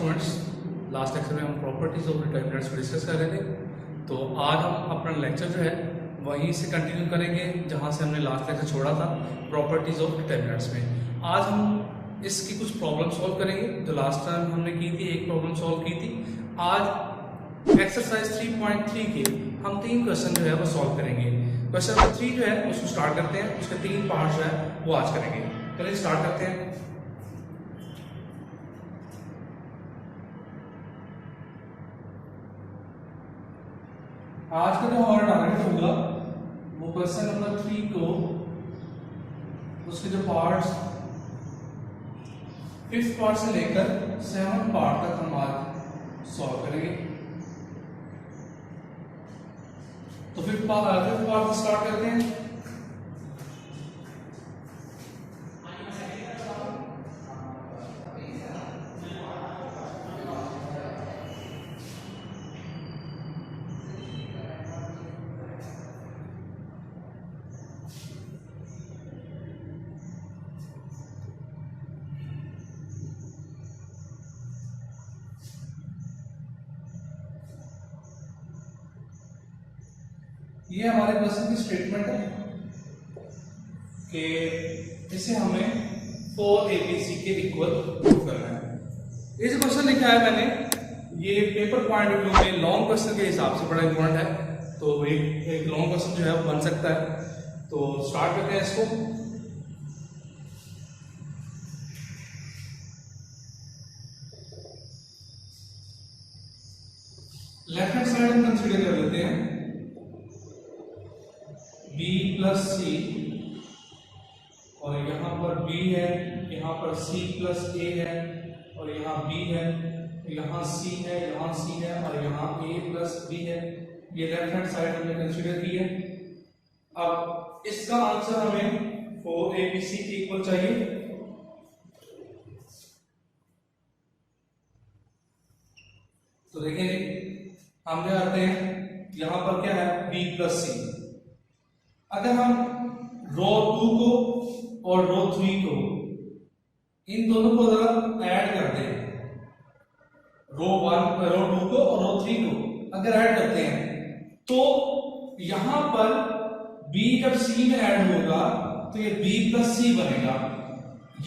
Students, last lecture में हम properties of determinants को डिस्कस कर रहे थे। तो आज हम अपना लेक्चर जो है वहीं से कंटिन्यू करेंगे जहां से हमने लास्ट लेक्चर छोड़ा था, प्रॉपर्टीज ऑफ डिटर्मिनेंट्स में। आज हम इसकी कुछ प्रॉब्लम सॉल्व करेंगे जो लास्ट टाइम हमने की थी, एक प्रॉब्लम सॉल्व की थी। आज एक्सरसाइज 3.3 के हम 3 क्वेश्चन जो है वो सॉल्व करेंगे। क्वेश्चन नंबर 3 जो है उसको स्टार्ट करते हैं, उसके 3 पार्ट जो है वो आज करेंगे। चलिए स्टार्ट करते हैं। आज का जो हमारा टारगेट होगा वो क्वेश्चन नंबर 3 को उसके जो पार्ट्स 5th पार्ट से लेकर 7th पार्ट तक हम आज सॉल्व करेंगे। तो 5th पार्ट से स्टार्ट करते हैं। ये हमारे क्वेश्चन की स्टेटमेंट है कि इसे हमें 4abc के इक्वल प्रूव करना है। ये जो क्वेश्चन लिखा है मैंने, ये पेपर पॉइंट ऑफ व्यू में लॉन्ग क्वेश्चन के हिसाब से बड़ा इंपॉर्टेंट है। तो एक लॉन्ग क्वेश्चन जो है वो बन सकता है। तो स्टार्ट करते हैं इसको। लेफ्ट हैंड साइड हम कंसीडर कर लेते हैं b प्लस सी, और यहाँ पर b है, यहाँ पर c प्लस a है, और यहाँ b है, यहाँ c है, यहाँ c है, और यहाँ a प्लस b है। ये लेफ्ट हैंड साइड हमने कंसीडर की है। अब इसका आंसर हमें 4abc के इक्वल चाहिए। तो देखेंगे हम क्या करते हैं, यहाँ पर क्या है b प्लस सी। अगर हम रो 2 को और रो 3 को, इन दोनों को अगर ऐड कर दें, रो 2 को और रो 3 को अगर ऐड करते हैं तो यहां पर b जब c में ऐड होगा तो ये b प्लस सी बनेगा।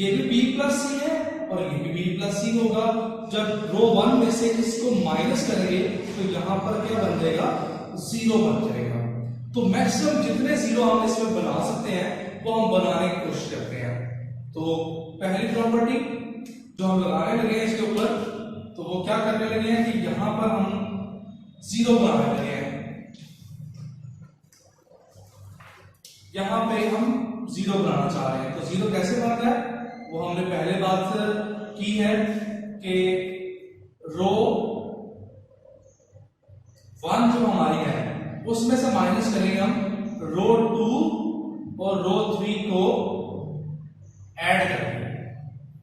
ये भी b प्लस सी है और ये भी b प्लस सी होगा। जब रो 1 में से इसको माइनस करेंगे तो यहां पर क्या बन जाएगा, 0 बन जाएगा। तो मैक्सिमम जितने जीरो हम इसमें बना सकते हैं वो हम बनाने की कोशिश करते हैं। तो पहली प्रॉपर्टी जो हम लगाने लगे हैं इसके ऊपर, तो वो क्या करने लगे हैं कि यहां पर हम 0 बनाने लगे हैं। यहां पे हम 0 बनाना चाह रहे हैं। तो 0 कैसे बनता है वो हमने पहले बात की है कि रो 1 जो हमारी है उसमें से माइनस करेंगे हम रो 2 और रो 3 को ऐड करेंगे।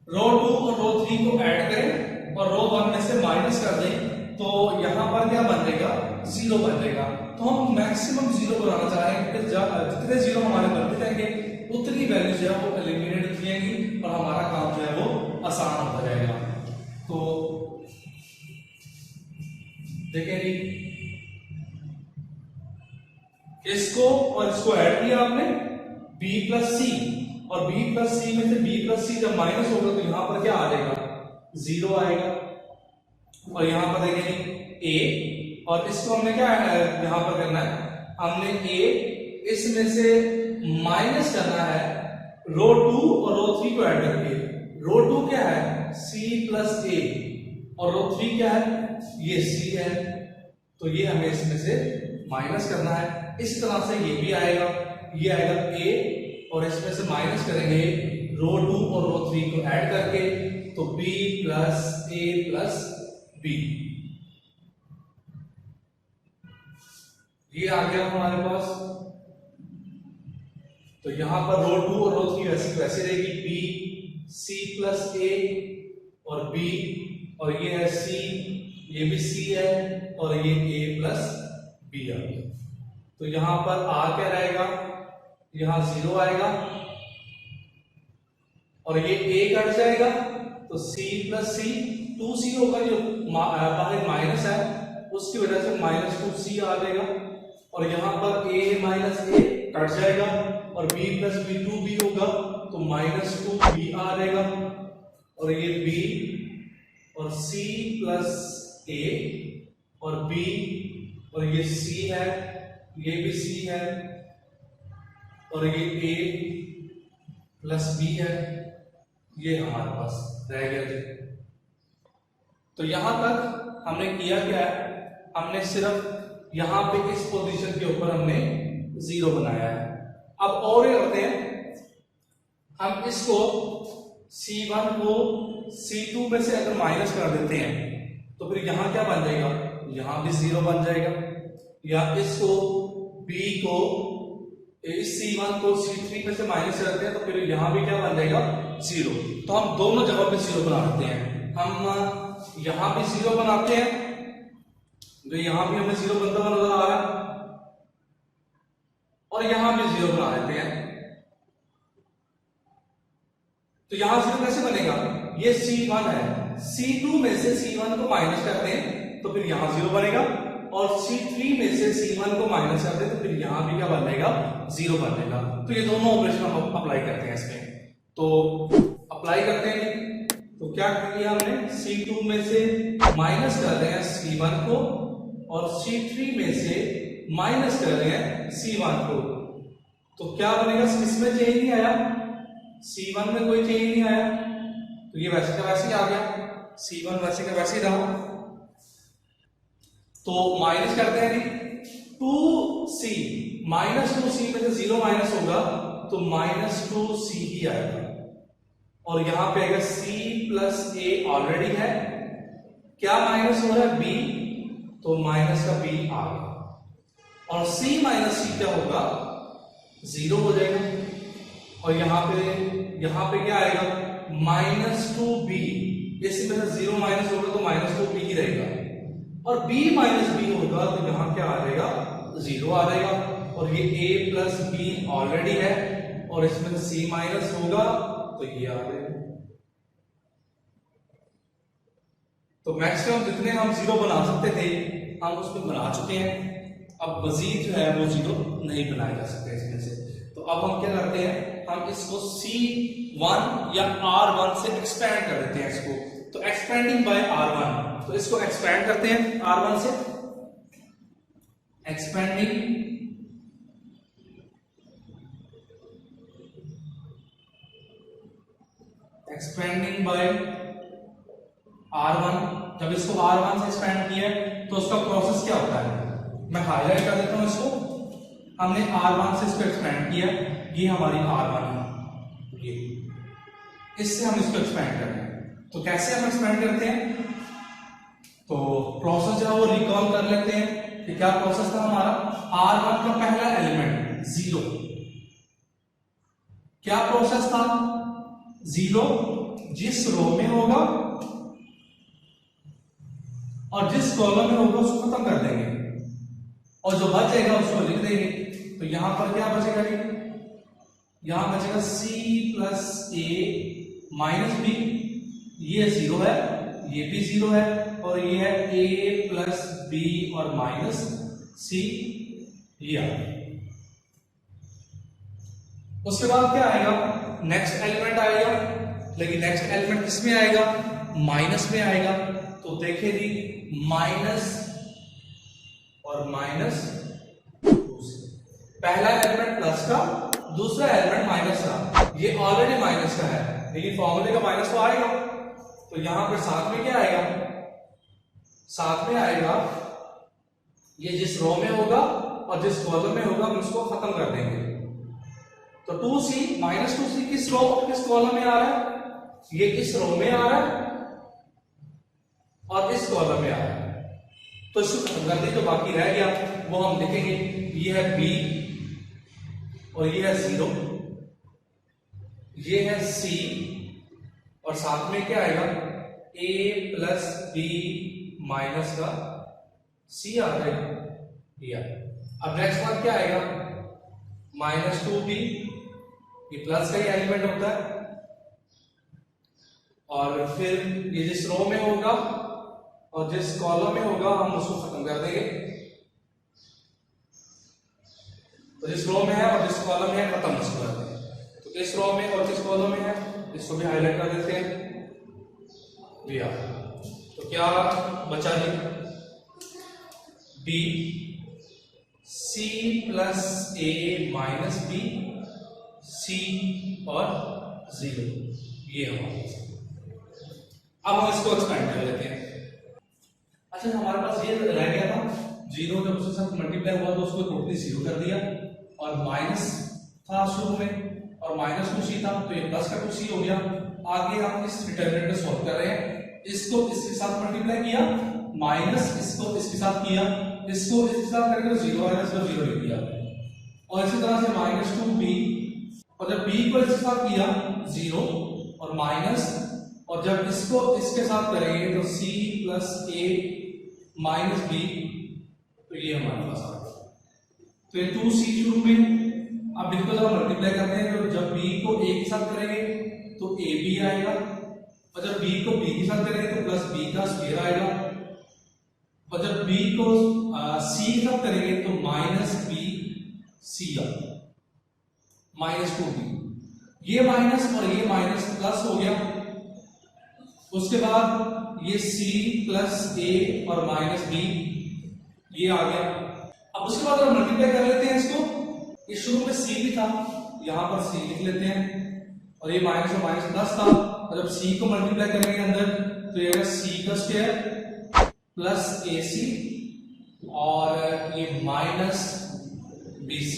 रो 2 और रो 3 को ऐड करें और रो 1 में से माइनस कर दें तो यहां पर क्या बन जाएगा, 0 बन जाएगा। तो हम मैक्सिमम 0 बनाना चाह रहे हैं। जितने 0 हमारे बनते जाएंगे उतनी वैल्यू जो है वो एलिमिनेट हो जाएंगी और हमारा काम जो है वो आसान होता जाएगा। तो देखें इसको और इसको ऐड किया आपने b प्लस सी, और b प्लस सी में से b प्लस सी जब माइनस होगा तो यहां पर क्या आ जाएगा, 0 आएगा। और यहां पर देखेंगे a, और इसको हमने क्या यहां पर करना है, हमने a इसमें से माइनस करना है रो 2 और रो 3 को ऐड करके। रो 2 क्या है, c प्लस a, और रो 3 क्या है, ये c है। तो ये हमें इसमें से माइनस करना है। इस तरह से ये भी आएगा, ये आएगा a, और इसमें से माइनस करेंगे रो 2 और रो 3 को ऐड करके, तो b plus a plus b। ये आ गया हमारे पास। तो यहां पर रो 2 और रो 3 वैसे रहेगी, b c प्लस a और b, और ये है c, ये भी c है, और ये a प्लस b आ गया। तो यहां पर r क्या रहेगा, यहां 0 आएगा, और ये a कट जाएगा तो c प्लस सी 2c होगा, जो बाहर माइनस है उसकी वजह से -2c आ जाएगा, और यहाँ पर a माइनस a कट जाएगा, और b प्लस b 2b होगा तो -2b आ जाएगा, और ये b और c प्लस a और b और ये c है, ये भी c है, और ये a प्लस b है, ये हमारे पास रह गया जी। तो यहां तक हमने किया क्या है, हमने सिर्फ यहां पे इस पोजीशन के ऊपर हमने 0 बनाया है। अब और ये करते हैं, हम इसको C1 को C2 में से अगर माइनस कर देते हैं तो फिर यहां क्या बन जाएगा, यहां भी 0 बन जाएगा, या इसको B को इस C1 को C3 में से माइनस करते हैं तो फिर यहां भी क्या बन जाएगा, 0। तो हम दोनों जगह पे 0 बना देते हैं, हम यहां भी 0 बनाते हैं, तो यहां भी हमें 0 बनता हुआ नजर आ रहा है, और यहां भी 0 बना देते हैं। तो यहां 0 कैसे बनेगा, ये C1 है, C2 में से C1 को माइनस करते हैं तो फिर यहां 0 बनेगा, और C3 में से C1 को माइनस करते हैं तो फिर यहां भी क्या बन जाएगा, 0 बन जाएगा। तो ये दोनों ऑपरेशन हम अप्लाई करते हैं इसमें, तो अप्लाई करते हैं। तो क्या किया हमने, C2 में से माइनस कर रहे हैं C1 को, और C3 में से माइनस कर रहे हैं C1 को, तो क्या बनेगा, इसमें चेंज नहीं आया, C1 में कोई चेंज नहीं आया, तो ये वैसे का वैसे ही आ गया, C1 वैसे का वैसे ही रहा। तो माइनस करते हैं जी, 2c -2c में से 0 माइनस होगा तो -2c ही आएगा, और यहां पे आएगा c प्लस a ऑलरेडी है, क्या माइनस हो रहा है, b, तो माइनस का b आ गया, और c माइनस c क्या होगा, 0 हो जाएगा, और यहां पे क्या आएगा, -2b, इसमें से 0 माइनस होगा तो -2b ही रहेगा, और b माइनस b होगा तो यहां क्या आ जाएगा, 0 आ जाएगा, और ये a प्लस b ऑलरेडी है, और इसमें से c माइनस होगा तो ये आ जाएगा। तो मैक्सिमम जितने हम 0 बना सकते थे हम उसमें बना चुके हैं, अब मजीद जो है वो 0 नहीं बनाए जा सकते इसमें से। तो अब हम क्या करते हैं, हम इसको C1 या R1 से एक्सपेंड कर देते हैं इसको, तो एक्सपेंडिंग बाय R1, तो इसको एक्सपेंड करते हैं R1 से, एक्सपेंडिंग बाय R1। जब इसको R1 से एक्सपेंड किया तो उसका प्रोसेस क्या होता है, मैं हाईलाइट कर देता हूं इसको, हमने R1 से इसको एक्सपेंड किया, ये हमारी R1 है, ये इससे हम इसको एक्सपेंड कर रहे हैं। तो कैसे हम एक्सपेंड करते हैं, तो प्रोसेस जो है वो रिकॉल कर लेते हैं कि क्या प्रोसेस था हमारा, R1 का पहला एलिमेंट 0, क्या प्रोसेस था, 0 जिस रो में होगा और जिस कॉलम में होगा उसको खत्म कर देंगे, और जो बच जाएगा उसको लिख देंगे। तो यहां पर क्या बचेगा, यहां बचेगा c plus a minus b, ये 0 है, ये भी 0 है, और ये है a प्लस b और माइनस c, ये आ गया। उसके बाद क्या आएगा, नेक्स्ट एलिमेंट आएगा, लेकिन नेक्स्ट एलिमेंट किसमें आएगा, माइनस में आएगा। तो देखिए जी, माइनस और माइनस, पहला एलिमेंट प्लस का, दूसरा एलिमेंट माइनस का, ये ऑलरेडी माइनस का है लेकिन फॉर्मूले का माइनस तो आएगा, तो यहां पर साथ में क्या आएगा, साथ में आएगा ये जिस रो में होगा और जिस कॉलम में होगा हम उसको खत्म कर देंगे। तो 2c -2c किस रो और किस कॉलम में आ रहा है, ये इस रो में आ रहा है और इस कॉलम में आ रहा है, तो इसको खत्म कर दें, जो बाकी रह गया वो हम लिखेंगे, ये है b और ये है 0, ये है c, और साथ में क्या आएगा, a प्लस b माइनस का c आ जाएगा। अब नेक्स्ट वन क्या आएगा, -2b, ये प्लस का ही एलिमेंट होता है, और फिर ये जिस रो में होगा और जिस कॉलम में होगा हम उसको खत्म कर देंगे। तो जिस रो में है और जिस कॉलम में है खत्म उसको कर देंगे। तो इस रो में और जिस कॉलम में है इसको भी हाईलाइट कर देते हैं भैया। तो क्या बचा जी, बी सी प्लस ए माइनस बी, सी और 0, ये हमारे पास। अब हम इसको एक्सपेंड कर लेते हैं। अच्छा, हमारे पास ये रह गया था 0, जब उसके साथ मल्टीप्लाई हुआ तो उसको टोटली 0 कर दिया, और माइनस था शुरू में और माइनस 2c था तो ये प्लस का 2c हो गया। आगे हम इस डिटरमिनेंट को सॉल्व कर रहे हैं। इसको इसके साथ मल्टीप्लाई किया, माइनस इसको इसके साथ किया, इसको इसके साथ करके तो 0 आएगा, इसको 0 लिख दिया। और इसी तरह से -2b, और जब b को इसके साथ किया 0 और माइनस, और जब इसको इसके साथ करेंगे तो c plus a minus b, तो ये हमारे पास आ गया। तो ये 2c शुरू में, अब इसको जब मल्टीप्लाई करते हैं तो जब b को a के साथ करेंगे तो ab आएगा, और जब b को b के साथ करेंगे तो प्लस b का स्क्वायर आएगा, और जब b को c के साथ करेंगे तो माइनस b c आएगा, -2b। ये माइनस और ये माइनस प्लस हो गया। उसके बाद ये c प्लस a और माइनस b ये आ गया। अब उसके बाद हम मल्टीप्लाई कर लेते हैं इसको। ये शुरू में c भी था, यहां पर c लिख लेते हैं, और ये माइनस और माइनस प्लस था, और जब c को मल्टीप्लाई करेंगे अंदर तो ये c का स्क्वायर प्लस ac और ये माइनस bc।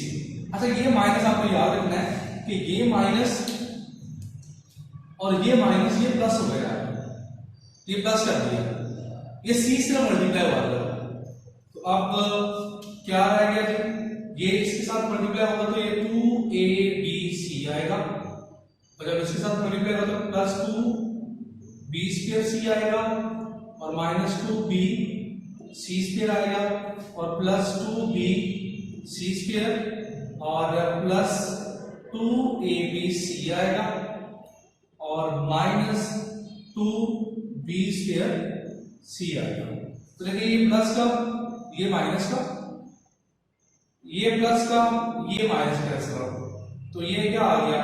अच्छा, ये माइनस आपको याद रखना है कि ये माइनस और ये माइनस ये प्लस हो गया, ये प्लस कर दिया, ये c से मल्टीप्लाई हुआ था। तो अब क्या रह गया जी, ये इसके साथ मल्टीप्लाई होगा तो ये 2abc आएगा, और जब इसके साथ मल्टीप्लाई होगा तो प्लस 2b² c आएगा, और माइनस 2bc² आएगा, और प्लस 2bc² और प्लस 2abc आएगा, और माइनस 2b² c आएगा। तो देखिए ये प्लस का, ये माइनस का, ये प्लस का, ये माइनस का, तो ये क्या आ गया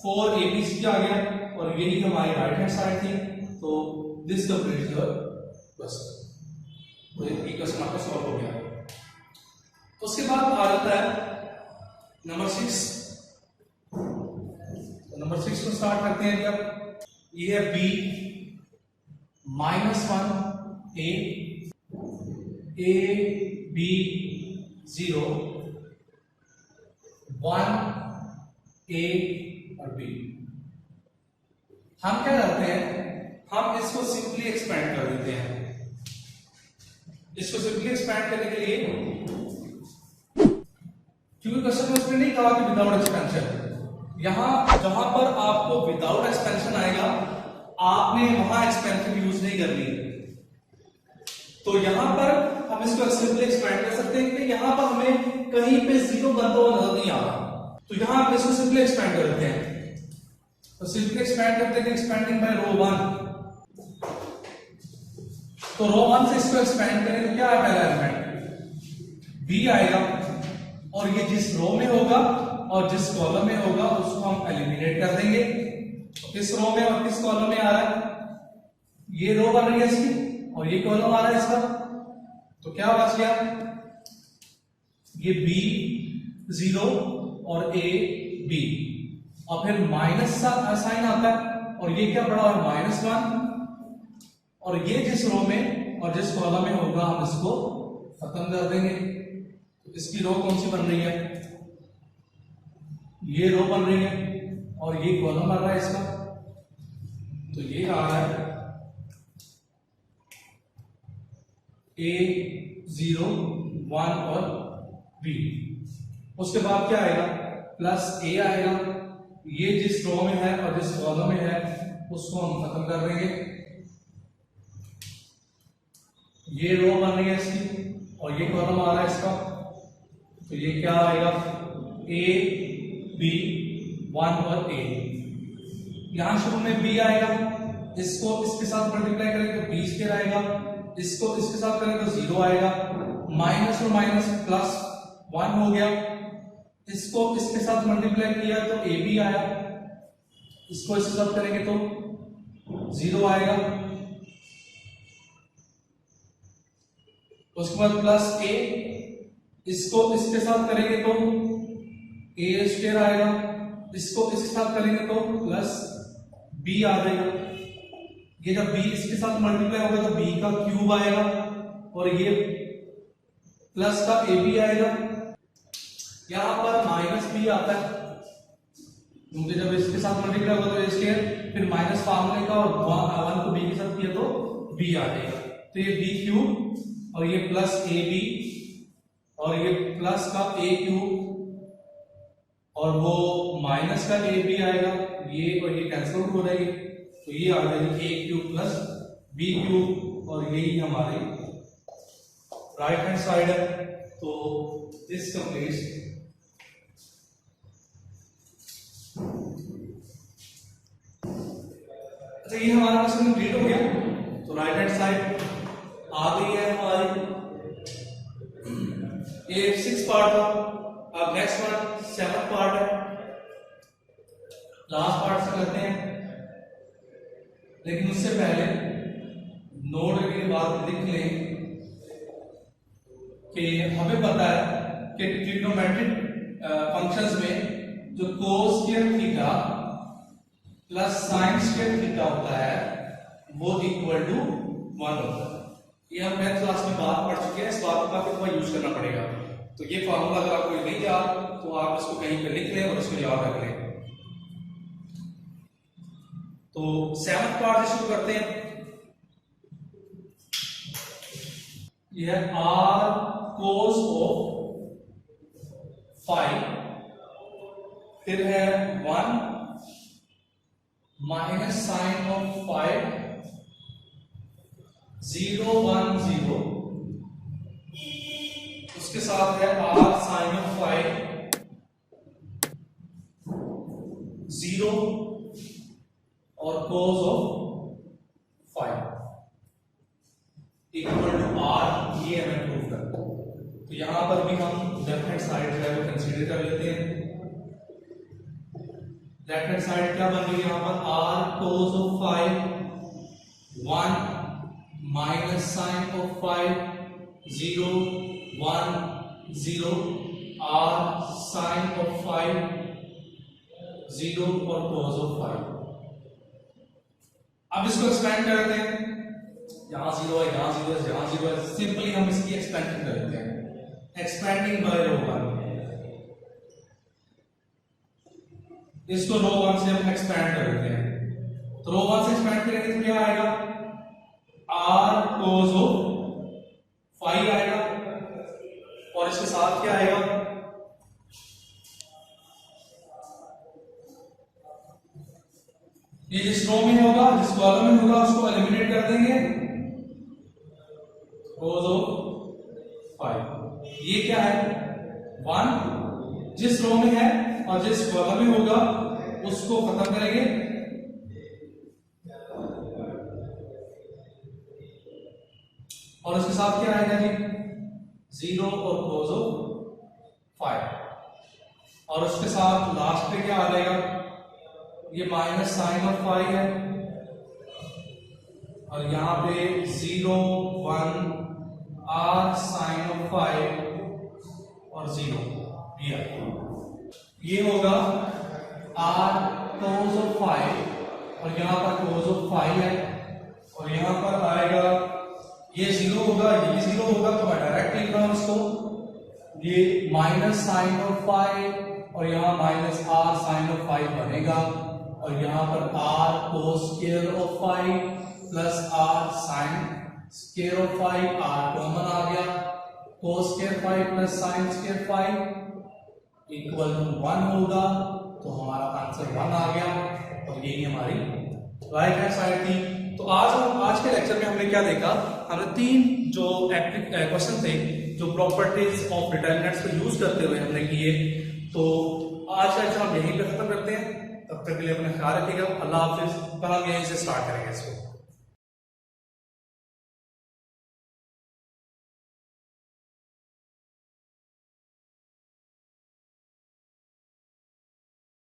4abc आ गया, और यही हमारी राइट हैंड साइड थी। तो दिस कंप्लीट्स द क्वेश्चन, तो ये क्वेश्चन आपका सॉल्व हो गया। उसके बाद आ जाता है नंबर 6। तो नंबर 6 को स्टार्ट करते हैं। जब ये है b -1 a b 0 1 a और b, हम क्या करते हैं, हम इसको सिंपली एक्सपेंड कर देते हैं। इसको सिंपली एक्सपेंड करने के लिए, क्योंकि क्वेश्चन में उसमें नहीं कहा कि विदाउट एक्सपेंशन, यहां जहां पर आपको विदाउट एक्सपेंशन आएगा आपने वहां एक्सपेंशन यूज नहीं करनी। तो यहां पर हम इसको सिंपली एक्सपेंड कर सकते हैं कि यहां पर हमें कहीं पे 0 बनता हुआ नजर नहीं आ रहा, तो यहां हम इसको सिंपली एक्सपेंड कर देते हैं। तो सिंपली एक्सपेंड करते हैं, एक्सपेंडिंग बाय रो 1। तो रो 1 से इसको एक्सपेंड करें तो क्या है, पहला एलिमेंट b आएगा, और ये जिस रो में होगा और जिस कॉलम में होगा उसको हम एलिमिनेट कर देंगे। तो किस रो में और किस कॉलम में आ रहा है, ये रो बन रही है इसकी और ये कॉलम आ रहा है इसका, तो क्या बच गया, ये b 0 और a b, और फिर माइनस साइन आता है, और ये क्या पड़ा है -1, और ये जिस रो में और जिस कॉलम में होगा हम इसको खत्म कर देंगे। तो इसकी रो कौन सी बन रही है, ये रो बन रही है, और ये कॉलम बन रहा है इसका, तो ये आ रहा है a 0 1 और b। उसके बाद क्या आएगा, प्लस a आएगा, ये जिस रो में है और जिस कॉलम में है उसको हम खत्म कर देंगे। ये रो बन रही है इसकी और ये कॉलम आ रहा है इसका, तो ये क्या आएगा, a b 1 और a। यहां शुरू में b आएगा इसको इसके साथ मल्टीप्लाई करें तो बी स्क्वायर आएगा, इसको इसके साथ करें तो 0 आएगा, माइनस और माइनस प्लस 1 हो गया, इसको इसके साथ मल्टीप्लाई किया तो ए बी आया, इसको इसके साथ करेंगे तो 0 आएगा, उसके बाद प्लस ए, इसको इसके साथ करेंगे तो ए स्क्वायर आएगा, इसको इसके साथ करेंगे तो प्लस बी आ जाएगा, ये जब b इसके साथ मल्टीप्लाई होगा तो b का क्यूब आएगा और ये प्लस का ए बी आएगा, यहां पर माइनस बी आता है क्योंकि जब इसके साथ मल्टीप्लाई होगा तो ए स्क्वायर, फिर माइनस फार्मूले का और 1 को b के साथ किया तो b आ जाएगा, तो ये b क्यूब और ये प्लस ए बी और ये प्लस का ए क्यूब और वो माइनस का ए बी आएगा, ये और ये कैंसिल हो जाएगी, तो ये आ जाएगी ए क्यूब प्लस बी क्यूब और यही हमारी राइट हैंड साइड है। तो दिस कंप्लीट्स अच्छा, ये हमारा क्वेश्चन कंप्लीट हो गया, तो राइट हैंड साइड आ गई है हमारी। ये 6 पार्ट था, अब नेक्स्ट पार्ट 7 पार्ट है, लास्ट पार्ट से करते हैं, लेकिन उससे पहले नोट के बाद लिख लें कि हमें पता है कि ट्रिग्नोमेट्रिक फंक्शंस में जो cos square theta plus sine square theta होता है वो इक्वल टू 1 होता है। ये हम 10th क्लास में बात पढ़ चुके हैं, इस बात को काफी दफा यूज करना पड़ेगा, तो ये फॉर्मूला अगर आपको नहीं याद तो आप इसको कहीं पे लिख लें और इसको याद रख लें। तो 7th पार्ट से शुरू करते हैं, यह r cos ऑफ 5, फिर है 1 माइनस साइन ऑफ 5 0 1 0, उसके साथ है r साइन ऑफ 5 0 और cos of 5 equal to r, ये हमें प्रूव करना है। तो यहां पर भी हम लेफ्ट हैंड साइड जो है वो कंसीडर कर लेते हैं। लेफ्ट हैंड साइड क्या बन रही है यहां पर, r cos of 5 1 minus sine of 5 0 1 0 r sine of 5 0 और cos ऑफ 5। अब इसको एक्सपेंड करते हैं, यहां 0 है, यहां 0 है, यहां 0 है, सिंपली हम इसकी एक्सपेंशन करते हैं, एक्सपेंडिंग बाय रो 1, इसको रो 1 से हम एक्सपेंड करते हैं, तो रो 1 से एक्सपेंड करेंगे तो क्या आएगा, r cos ऑफ 5 आएगा और इसके साथ क्या आएगा, ये जिस रो में होगा, जिस कॉलम में होगा उसको एलिमिनेट कर देंगे, cos ऑफ 5, ये क्या है 1, जिस रो में है और जिस कॉलम में होगा उसको खत्म करेंगे, और उसके साथ क्या आएगा जी 0 और cos ऑफ 5, और उसके साथ लास्ट पे क्या आ जाएगा, ये माइनस साइन ऑफ 5 है और यहां पे 0 1 r साइन ऑफ 5 और 0 ये होगा r cos ऑफ 5 और यहां पर cos ऑफ 5 है और यहां पर आएगा ये 0 होगा, ये 0 होगा, तो मैं डायरेक्ट लिख रहा हूं इसको, ये माइनस साइन ऑफ 5 और यहां माइनस r साइन ऑफ 5 बनेगा और यहां पर r cos square of 5 plus r sine square of 5, r common आ गया, cos square 5 plus sine square 5 equal to 1 होगा, तो हमारा आंसर 1 आ गया और यही हमारी राइट हैंड साइड थी। तो आज के लेक्चर में हमने क्या देखा, हमने 3 जो क्वेश्चन थे जो प्रॉपर्टीज ऑफ डिटरमिनेंट्स को यूज करते हुए हमने किए। तो आज का लेक्चर हम यहीं पे खत्म करते हैं। तब तक के लिए अपना ख्याल रखिएगा। अल्लाह हाफिज। कल हम यहीं से स्टार्ट करेंगे इसको।